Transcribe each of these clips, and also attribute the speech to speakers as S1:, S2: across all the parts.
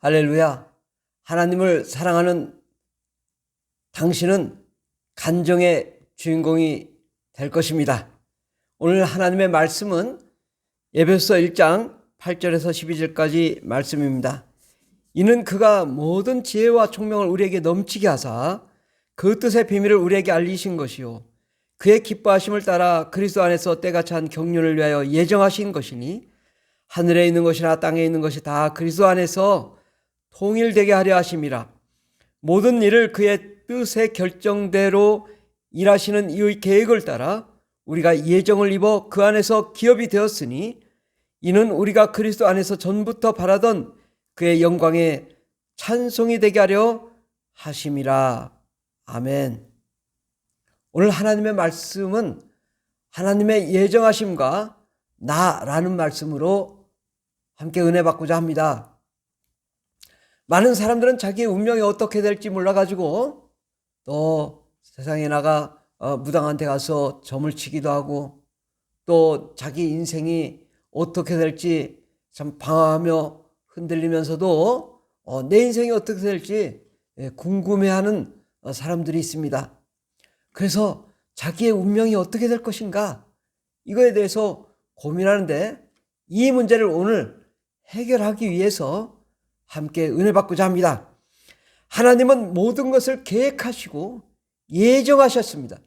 S1: 할렐루야. 하나님을 사랑하는 당신은 간정의 주인공이 될 것입니다. 오늘 하나님의 말씀은 에베소서 1장 8절에서 12절까지 말씀입니다. 이는 그가 모든 지혜와 총명을 우리에게 넘치게 하사 그 뜻의 비밀을 우리에게 알리신 것이요 그의 기뻐하심을 따라 그리스도 안에서 때가 찬 경륜을 위하여 예정하신 것이니 하늘에 있는 것이나 땅에 있는 것이 다 그리스도 안에서 통일되게 하려 하심이라. 모든 일을 그의 뜻의 결정대로 일하시는 이의 계획을 따라 우리가 예정을 입어 그 안에서 기업이 되었으니 이는 우리가 그리스도 안에서 전부터 바라던 그의 영광에 찬송이 되게 하려 하심이라. 아멘. 오늘 하나님의 말씀은 하나님의 예정하심과 나라는 말씀으로 함께 은혜 받고자 합니다. 많은 사람들은 자기의 운명이 어떻게 될지 몰라가지고 또 세상에 나가 무당한 데 가서 점을 치기도 하고 또 자기 인생이 어떻게 될지 참 방황하며 흔들리면서도 내 인생이 어떻게 될지 궁금해하는 사람들이 있습니다. 그래서 자기의 운명이 어떻게 될 것인가 이거에 대해서 고민하는데 이 문제를 오늘 해결하기 위해서 함께 은혜 받고자 합니다. 하나님은 모든 것을 계획하시고 예정하셨습니다.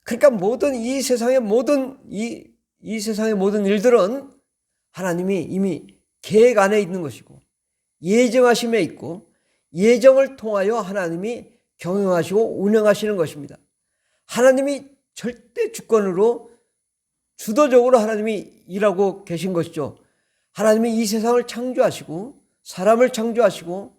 S1: 그러니까 모든 이 세상의 모든 이 세상의 모든 일들은 하나님이 이미 계획 안에 있는 것이고 예정하심에 있고 예정을 통하여 하나님이 경영하시고 운영하시는 것입니다. 하나님이 절대 주권으로 주도적으로 하나님이 일하고 계신 것이죠. 하나님이 이 세상을 창조하시고 사람을 창조하시고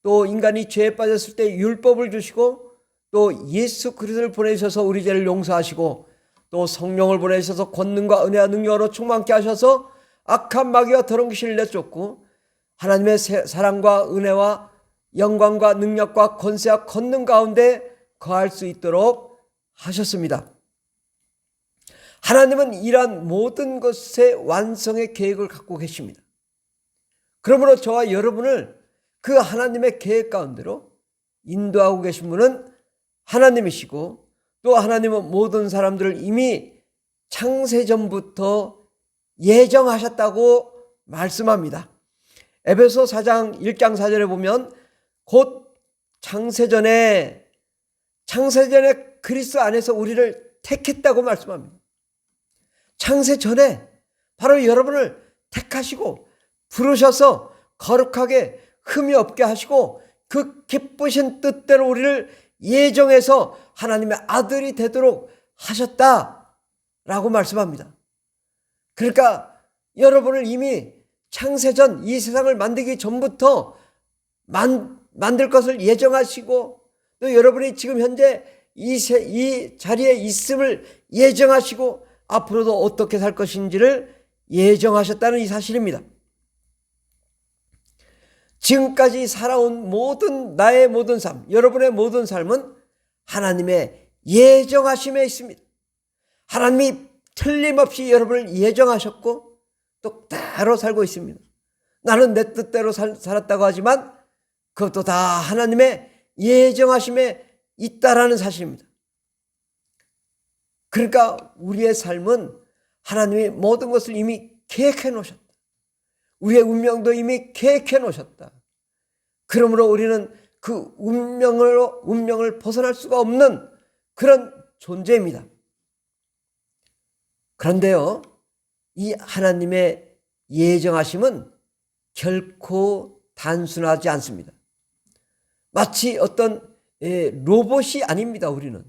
S1: 또 인간이 죄에 빠졌을 때 율법을 주시고 또 예수 그리스도를 보내셔서 우리 죄를 용서하시고 또 성령을 보내셔서 권능과 은혜와 능력으로 충만케 하셔서 악한 마귀와 더러운 귀신을 내쫓고 하나님의 사랑과 은혜와 영광과 능력과 권세와 권능 가운데 거할 수 있도록 하셨습니다. 하나님은 이러한 모든 것의 완성의 계획을 갖고 계십니다. 그러므로 저와 여러분을 그 하나님의 계획 가운데로 인도하고 계신 분은 하나님이시고 또 하나님은 모든 사람들을 이미 창세전부터 예정하셨다고 말씀합니다. 에베소 4장 1장 4절에 보면 곧 창세전에 그리스도 안에서 우리를 택했다고 말씀합니다. 창세 전에 바로 여러분을 택하시고 부르셔서 거룩하게 흠이 없게 하시고 그 기쁘신 뜻대로 우리를 예정해서 하나님의 아들이 되도록 하셨다라고 말씀합니다. 그러니까 여러분을 이미 창세전 이 세상을 만들기 전부터 만들 것을 예정하시고 또 여러분이 지금 현재 이 자리에 있음을 예정하시고 앞으로도 어떻게 살 것인지를 예정하셨다는 이 사실입니다. 지금까지 살아온 나의 모든 삶, 여러분의 모든 삶은 하나님의 예정하심에 있습니다. 하나님이 틀림없이 여러분을 예정하셨고 똑바로 살고 있습니다. 나는 내 뜻대로 살았다고 하지만 그것도 다 하나님의 예정하심에 있다라는 사실입니다. 그러니까 우리의 삶은 하나님이 모든 것을 이미 계획해 놓으셨다. 우리의 운명도 이미 계획해 놓으셨다. 그러므로 우리는 그 운명을 벗어날 수가 없는 그런 존재입니다. 그런데요, 이 하나님의 예정하심은 결코 단순하지 않습니다. 마치 어떤 로봇이 아닙니다. 우리는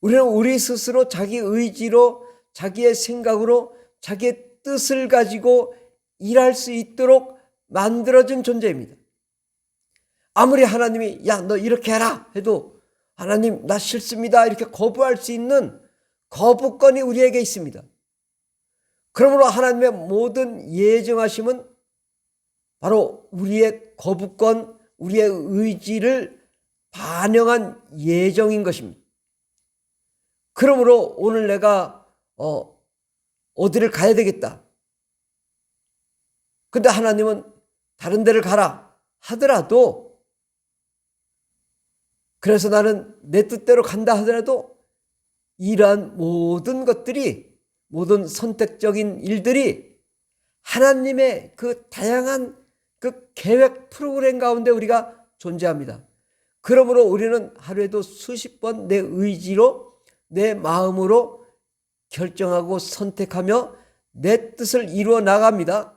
S1: 우리 스스로 자기 의지로 자기의 생각으로 자기의 뜻을 가지고 일할 수 있도록 만들어진 존재입니다. 아무리 하나님이 야, 너 이렇게 해라 해도 하나님 나 싫습니다 이렇게 거부할 수 있는 거부권이 우리에게 있습니다. 그러므로 하나님의 모든 예정하심은 바로 우리의 거부권, 우리의 의지를 반영한 예정인 것입니다. 그러므로 오늘 내가 어디를 가야 되겠다. 근데 하나님은 다른 데를 가라 하더라도, 그래서 나는 내 뜻대로 간다 하더라도 이러한 모든 것들이, 모든 선택적인 일들이 하나님의 그 다양한 그 계획 프로그램 가운데 우리가 존재합니다. 그러므로 우리는 하루에도 수십 번 내 의지로, 내 마음으로 결정하고 선택하며 내 뜻을 이루어 나갑니다.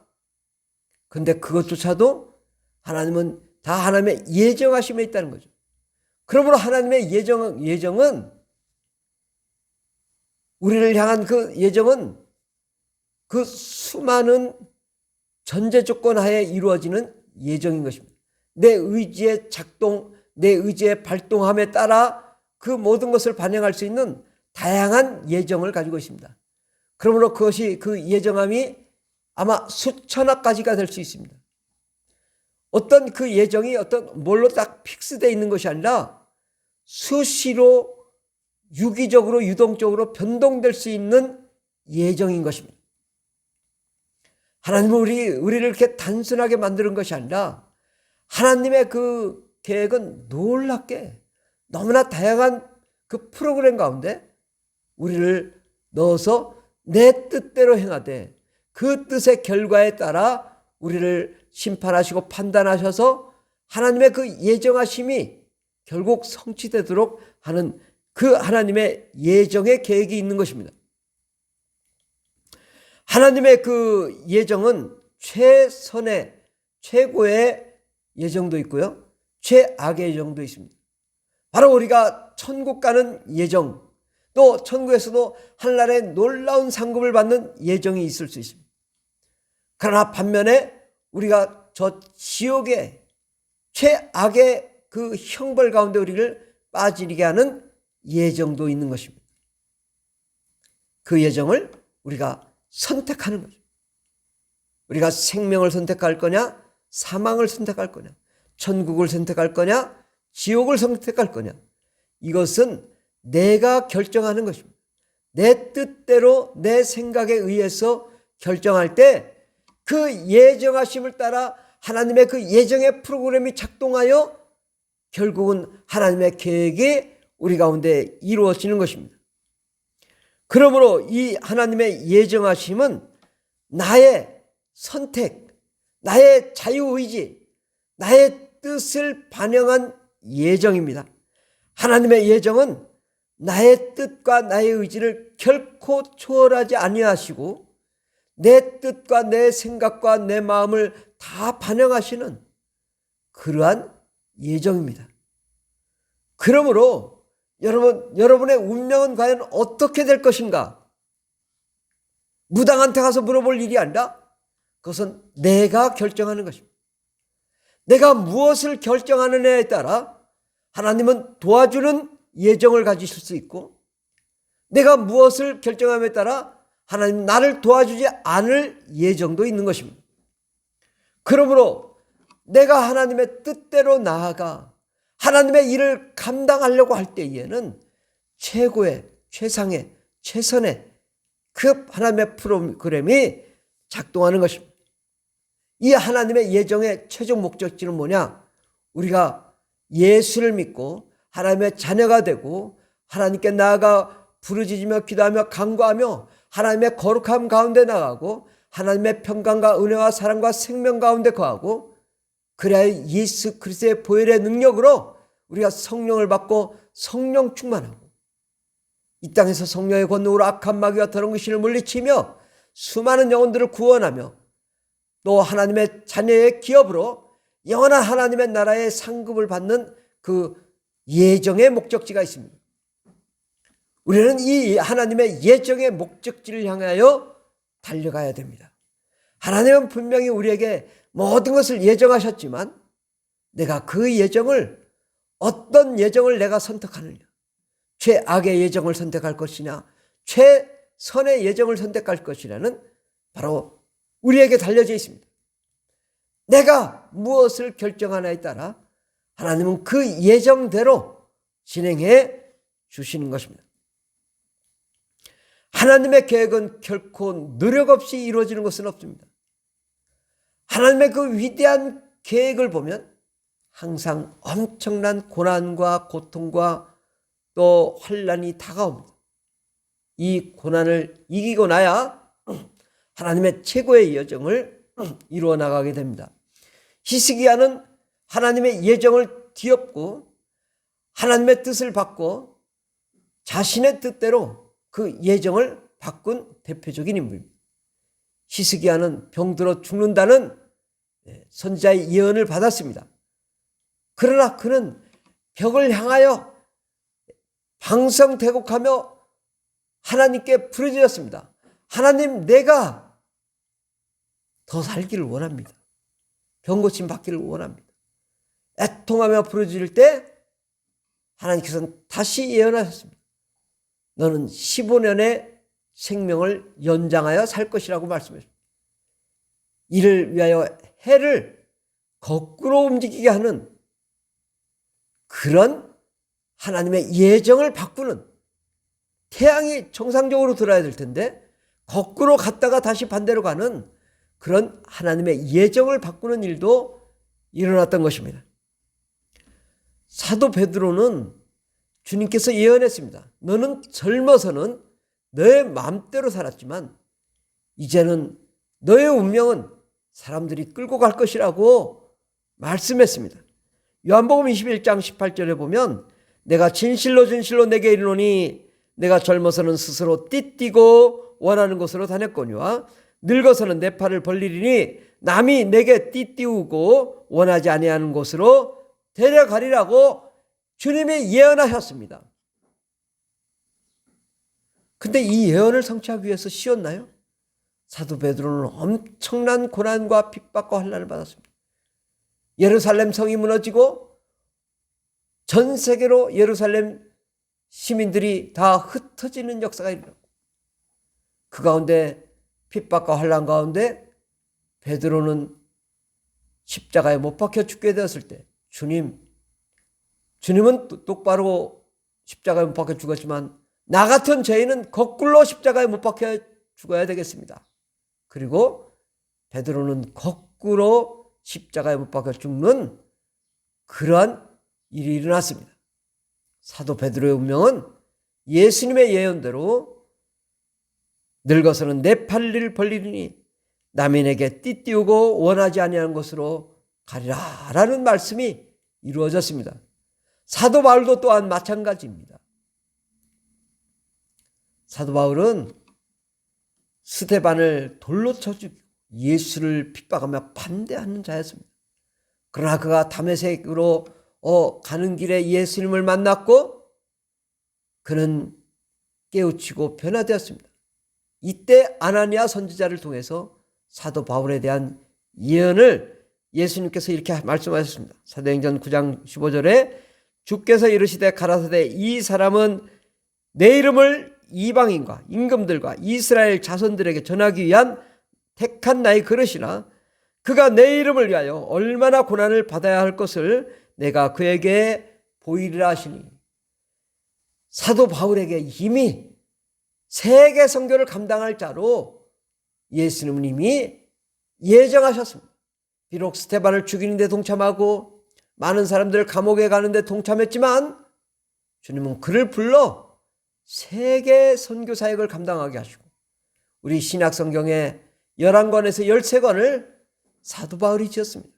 S1: 근데 그것조차도 하나님은 다 하나님의 예정하심에 있다는 거죠. 그러므로 하나님의 예정은, 우리를 향한 그 예정은 그 수많은 전제 조건 하에 이루어지는 예정인 것입니다. 내 의지의 작동, 내 의지의 발동함에 따라 그 모든 것을 반영할 수 있는 다양한 예정을 가지고 있습니다. 그러므로 그것이, 그 예정함이 아마 수천억 가지가 될 수 있습니다. 어떤 그 예정이 어떤 뭘로 딱 픽스되어 있는 것이 아니라 수시로 유기적으로, 유동적으로 변동될 수 있는 예정인 것입니다. 하나님은 우리를 이렇게 단순하게 만드는 것이 아니라 하나님의 그 계획은 놀랍게 너무나 다양한 그 프로그램 가운데 우리를 넣어서 내 뜻대로 행하되 그 뜻의 결과에 따라 우리를 심판하시고 판단하셔서 하나님의 그 예정하심이 결국 성취되도록 하는 그 하나님의 예정의 계획이 있는 것입니다. 하나님의 그 예정은 최선의, 최고의 예정도 있고요, 최악의 예정도 있습니다. 바로 우리가 천국 가는 예정, 또 천국에서도 하늘나라의 놀라운 상급을 받는 예정이 있을 수 있습니다. 그러나 반면에 우리가 저 지옥의 최악의 그 형벌 가운데 우리를 빠지게 하는 예정도 있는 것입니다. 그 예정을 우리가 선택하는 거죠. 우리가 생명을 선택할 거냐, 사망을 선택할 거냐, 천국을 선택할 거냐, 지옥을 선택할 거냐, 이것은 내가 결정하는 것입니다. 내 뜻대로, 내 생각에 의해서 결정할 때 그 예정하심을 따라 하나님의 그 예정의 프로그램이 작동하여 결국은 하나님의 계획이 우리 가운데 이루어지는 것입니다. 그러므로 이 하나님의 예정하심은 나의 선택, 나의 자유의지, 나의 뜻을 반영한 예정입니다. 하나님의 예정은 나의 뜻과 나의 의지를 결코 초월하지 아니하시고 내 뜻과 내 생각과 내 마음을 다 반영하시는 그러한 예정입니다. 그러므로 여러분의 운명은 과연 어떻게 될 것인가? 무당한테 가서 물어볼 일이 아니라 그것은 내가 결정하는 것입니다. 내가 무엇을 결정하느냐에 따라 하나님은 도와주는 예정을 가지실 수 있고, 내가 무엇을 결정함에 따라 하나님 나를 도와주지 않을 예정도 있는 것입니다. 그러므로 내가 하나님의 뜻대로 나아가 하나님의 일을 감당하려고 할 때에는 최고의, 최상의, 최선의 그 하나님의 프로그램이 작동하는 것입니다. 이 하나님의 예정의 최종 목적지는 뭐냐? 우리가 예수를 믿고 하나님의 자녀가 되고 하나님께 나아가 부르짖으며 기도하며 간구하며 하나님의 거룩함 가운데 나가고 하나님의 평강과 은혜와 사랑과 생명 가운데 거하고, 그래야 예수 그리스도의 보혈의 능력으로 우리가 성령을 받고 성령 충만하고 이 땅에서 성령의 권능으로 악한 마귀와 더러운 귀신을 물리치며 수많은 영혼들을 구원하며 또 하나님의 자녀의 기업으로 영원한 하나님의 나라의 상급을 받는 그 예정의 목적지가 있습니다. 우리는 이 하나님의 예정의 목적지를 향하여 달려가야 됩니다. 하나님은 분명히 우리에게 모든 것을 예정하셨지만 내가 그 예정을, 어떤 예정을 내가 선택하느냐, 최악의 예정을 선택할 것이냐, 최선의 예정을 선택할 것이냐는 바로 우리에게 달려져 있습니다. 내가 무엇을 결정하냐에 따라 하나님은 그 예정대로 진행해 주시는 것입니다. 하나님의 계획은 결코 노력 없이 이루어지는 것은 없습니다. 하나님의 그 위대한 계획을 보면 항상 엄청난 고난과 고통과 또 환난이 다가옵니다. 이 고난을 이기고 나야 하나님의 최고의 예정을 이루어 나가게 됩니다. 히스기야는 하나님의 예정을 뒤엎고 하나님의 뜻을 받고 자신의 뜻대로 그 예정을 바꾼 대표적인 인물입니다. 히스기야는 병들어 죽는다는 선지자의 예언을 받았습니다. 그러나 그는 벽을 향하여 방성대곡하며 하나님께 부르짖었습니다. 하나님, 내가 더 살기를 원합니다. 병고침 받기를 원합니다. 애통하며 부르짖을 때 하나님께서는 다시 예언하셨습니다. 너는 15년의 생명을 연장하여 살 것이라고 말씀하셨습니다. 이를 위하여 해를 거꾸로 움직이게 하는 그런 하나님의 예정을 바꾸는, 태양이 정상적으로 들어야 될 텐데 거꾸로 갔다가 다시 반대로 가는 그런 하나님의 예정을 바꾸는 일도 일어났던 것입니다. 사도 베드로는 주님께서 예언했습니다. 너는 젊어서는 너의 마음대로 살았지만 이제는 너의 운명은 사람들이 끌고 갈 것이라고 말씀했습니다. 요한복음 21장 18절에 보면 내가 진실로 진실로 내게 이르노니 내가 젊어서는 스스로 띠띠고 원하는 곳으로 다녔거니와 늙어서는 내 팔을 벌리리니 남이 내게 띠띠우고 원하지 아니하는 곳으로 데려가리라고 주님이 예언하셨습니다. 근데 이 예언을 성취하기 위해서 쉬웠나요? 사도 베드로는 엄청난 고난과 핍박과 환난을 받았습니다. 예루살렘 성이 무너지고 전 세계로 예루살렘 시민들이 다 흩어지는 역사가 일어났고 그 가운데 핍박과 환난 가운데 베드로는 십자가에 못 박혀 죽게 되었을 때 주님은 똑바로 십자가에 못 박혀 죽었지만 나 같은 죄인은 거꾸로 십자가에 못 박혀 죽어야 되겠습니다. 그리고 베드로는 거꾸로 십자가에 못 박혀 죽는 그러한 일이 일어났습니다. 사도 베드로의 운명은 예수님의 예언대로 늙어서는 내 팔을 벌리니 남이 내게 띠띠우고 원하지 아니하는 곳으로 가리라 라는 말씀이 이루어졌습니다. 사도 바울도 또한 마찬가지입니다. 사도 바울은 스데반을 돌로 쳐 죽이고 예수를 핍박하며 반대하는 자였습니다. 그러나 그가 다메섹으로 가는 길에 예수님을 만났고 그는 깨우치고 변화되었습니다. 이때 아나니아 선지자를 통해서 사도 바울에 대한 예언을 예수님께서 이렇게 말씀하셨습니다. 사도행전 9장 15절에 주께서 이르시되 가라사대 이 사람은 내 이름을 이방인과 임금들과 이스라엘 자손들에게 전하기 위한 택한 나의 그릇이나 그가 내 이름을 위하여 얼마나 고난을 받아야 할 것을 내가 그에게 보이리라 하시니 사도 바울에게 이미 세계 선교를 감당할 자로 예수님은 이미 예정하셨습니다. 비록 스데반을 죽이는 데 동참하고 많은 사람들을 감옥에 가는 데 동참했지만 주님은 그를 불러 세계 선교 사역을 감당하게 하시고 우리 신약 성경의 11권에서 13권을 사도 바울이 지었습니다.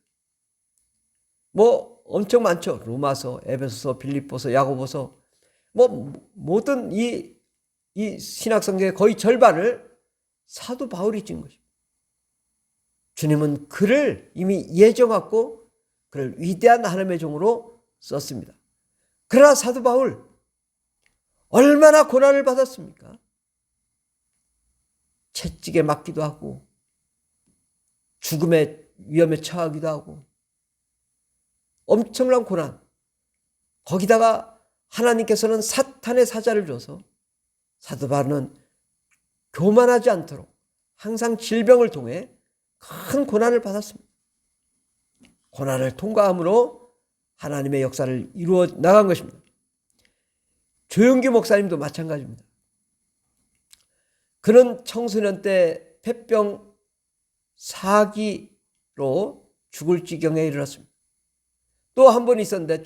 S1: 엄청 많죠. 로마서, 에베소서, 빌립보서, 야고보서 모든 이 신약 성경의 거의 절반을 사도 바울이 지은 것입니다. 주님은 그를 이미 예정하고 그를 위대한 하나님의 종으로 썼습니다. 그러나 사도 바울 얼마나 고난을 받았습니까? 채찍에 맞기도 하고 죽음의 위험에 처하기도 하고 엄청난 고난, 거기다가 하나님께서는 사탄의 사자를 줘서 사도 바울은 교만하지 않도록 항상 질병을 통해 큰 고난을 받았습니다. 고난을 통과함으로 하나님의 역사를 이루어 나간 것입니다. 조용기 목사님도 마찬가지입니다. 그는 청소년 때 폐병 4기 죽을 지경에 이르렀습니다. 또 한 분 있었는데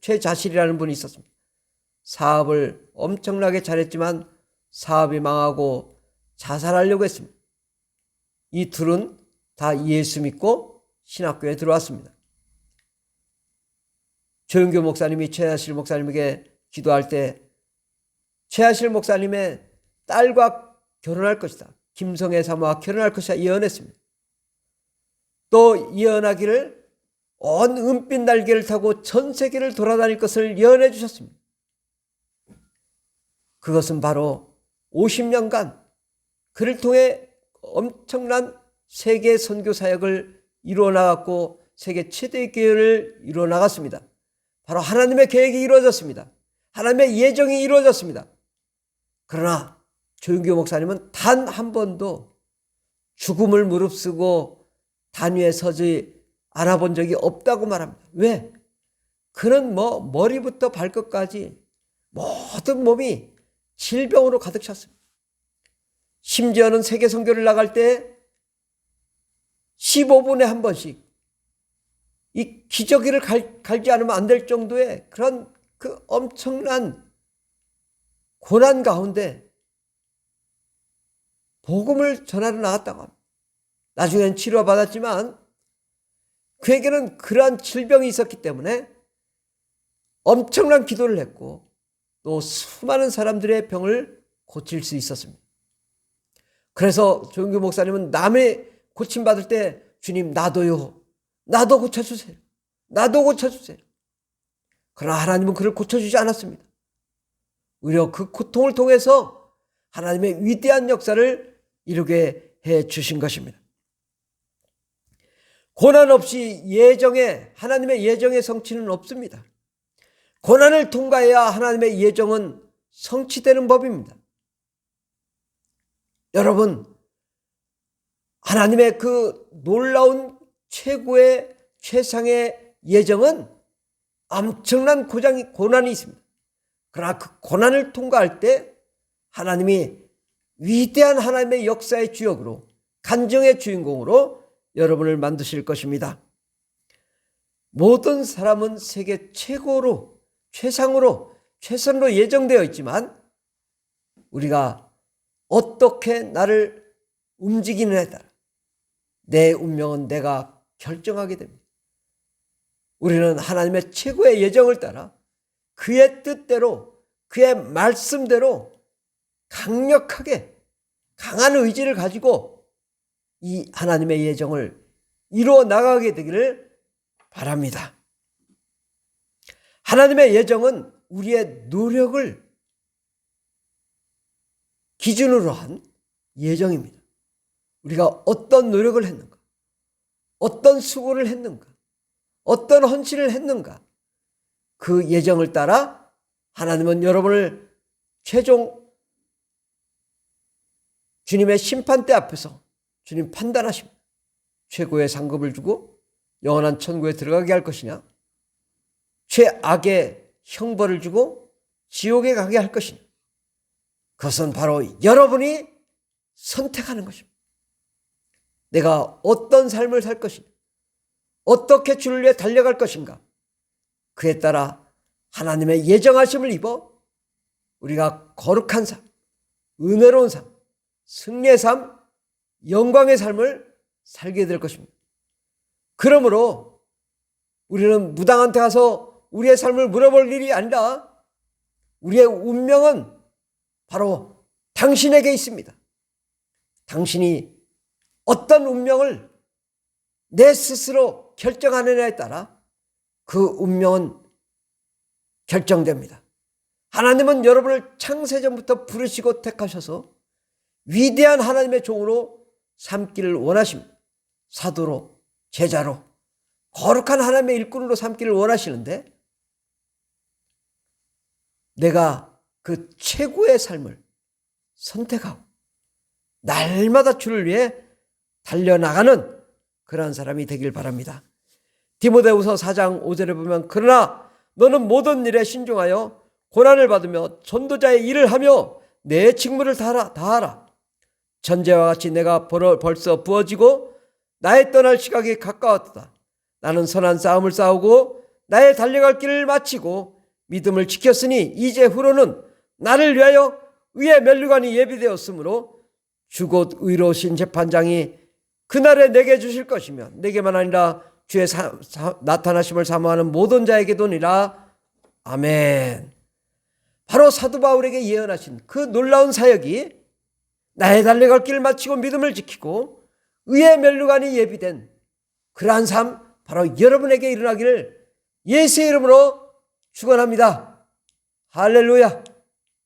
S1: 최자실이라는 분이 있었습니다. 사업을 엄청나게 잘했지만 사업이 망하고 자살하려고 했습니다. 이 둘은 다 예수 믿고 신학교에 들어왔습니다. 조영교 목사님이 최하실 목사님에게 기도할 때 최하실 목사님의 딸과 결혼할 것이다, 김성애 사모와 결혼할 것이다 예언했습니다. 또 예언하기를 온 은빛 날개를 타고 전 세계를 돌아다닐 것을 예언해 주셨습니다. 그것은 바로 50년간 그를 통해 엄청난 세계 선교 사역을 이루어 나갔고 세계 최대의 교회를 이루어 나갔습니다. 바로 하나님의 계획이 이루어졌습니다. 하나님의 예정이 이루어졌습니다. 그러나 조영교 목사님은 단 한 번도 죽음을 무릅쓰고 단 위에 서지 않아본 적이 없다고 말합니다. 왜? 그는 머리부터 발끝까지 모든 몸이 질병으로 가득 찼습니다. 심지어는 세계 선교를 나갈 때 15분에 한 번씩 이 기저귀를 갈지 않으면 안 될 정도의 그런 그 엄청난 고난 가운데 복음을 전하러 나갔다고 합니다. 나중엔 치료받았지만 그에게는 그러한 질병이 있었기 때문에 엄청난 기도를 했고 또 수많은 사람들의 병을 고칠 수 있었습니다. 그래서 조영교 목사님은 남의 고침받을 때 주님 나도요, 나도 고쳐주세요, 나도 고쳐주세요. 그러나 하나님은 그를 고쳐주지 않았습니다. 오히려 그 고통을 통해서 하나님의 위대한 역사를 이루게 해 주신 것입니다. 고난 없이 하나님의 예정의 성취는 없습니다. 고난을 통과해야 하나님의 예정은 성취되는 법입니다. 여러분, 하나님의 그 놀라운 최고의 최상의 예정은 엄청난 고난이 있습니다. 그러나 그 고난을 통과할 때 하나님이 위대한 하나님의 역사의 주역으로, 간증의 주인공으로 여러분을 만드실 것입니다. 모든 사람은 세계 최고로, 최상으로, 최선으로 예정되어 있지만 우리가 어떻게 나를 움직이느냐에 따라 내 운명은 내가 결정하게 됩니다. 우리는 하나님의 최고의 예정을 따라 그의 뜻대로, 그의 말씀대로 강력하게 강한 의지를 가지고 이 하나님의 예정을 이루어 나가게 되기를 바랍니다. 하나님의 예정은 우리의 노력을 기준으로 한 예정입니다. 우리가 어떤 노력을 했는가, 어떤 수고를 했는가, 어떤 헌신을 했는가, 그 예정을 따라 하나님은 여러분을 최종 주님의 심판대 앞에서 주님 판단하십니다. 최고의 상급을 주고 영원한 천국에 들어가게 할 것이냐, 최악의 형벌을 주고 지옥에 가게 할 것이냐, 그것은 바로 여러분이 선택하는 것입니다. 내가 어떤 삶을 살 것이냐, 어떻게 주를 위해 달려갈 것인가, 그에 따라 하나님의 예정하심을 입어 우리가 거룩한 삶, 은혜로운 삶, 승리의 삶, 영광의 삶을 살게 될 것입니다. 그러므로 우리는 무당한테 가서 우리의 삶을 물어볼 일이 아니라 우리의 운명은 바로 당신에게 있습니다. 당신이 어떤 운명을 내 스스로 결정하느냐에 따라 그 운명은 결정됩니다. 하나님은 여러분을 창세전부터 부르시고 택하셔서 위대한 하나님의 종으로 삼기를 원하십니다. 사도로, 제자로, 거룩한 하나님의 일꾼으로 삼기를 원하시는데 내가 그 최고의 삶을 선택하고 날마다 주를 위해 달려나가는 그러한 사람이 되길 바랍니다. 디모데후서 4장 5절에 보면 그러나 너는 모든 일에 신중하여 고난을 받으며 전도자의 일을 하며 내 직무를 다하라. 전제와 같이 내가 벌써 부어지고 나의 떠날 시각이 가까웠다. 나는 선한 싸움을 싸우고 나의 달려갈 길을 마치고 믿음을 지켰으니 이제후로는 나를 위하여 의의 면류관이 예비되었으므로 주곧 의로우신 재판장이 그날에 내게 주실 것이며 내게만 아니라 주의 나타나심을 사모하는 모든 자에게도니라. 아멘. 바로 사도 바울에게 예언하신 그 놀라운 사역이 나의 달려갈 길을 마치고 믿음을 지키고 의의 면류관이 예비된 그러한 삶 바로 여러분에게 일어나기를 예수의 이름으로 축원합니다. 할렐루야.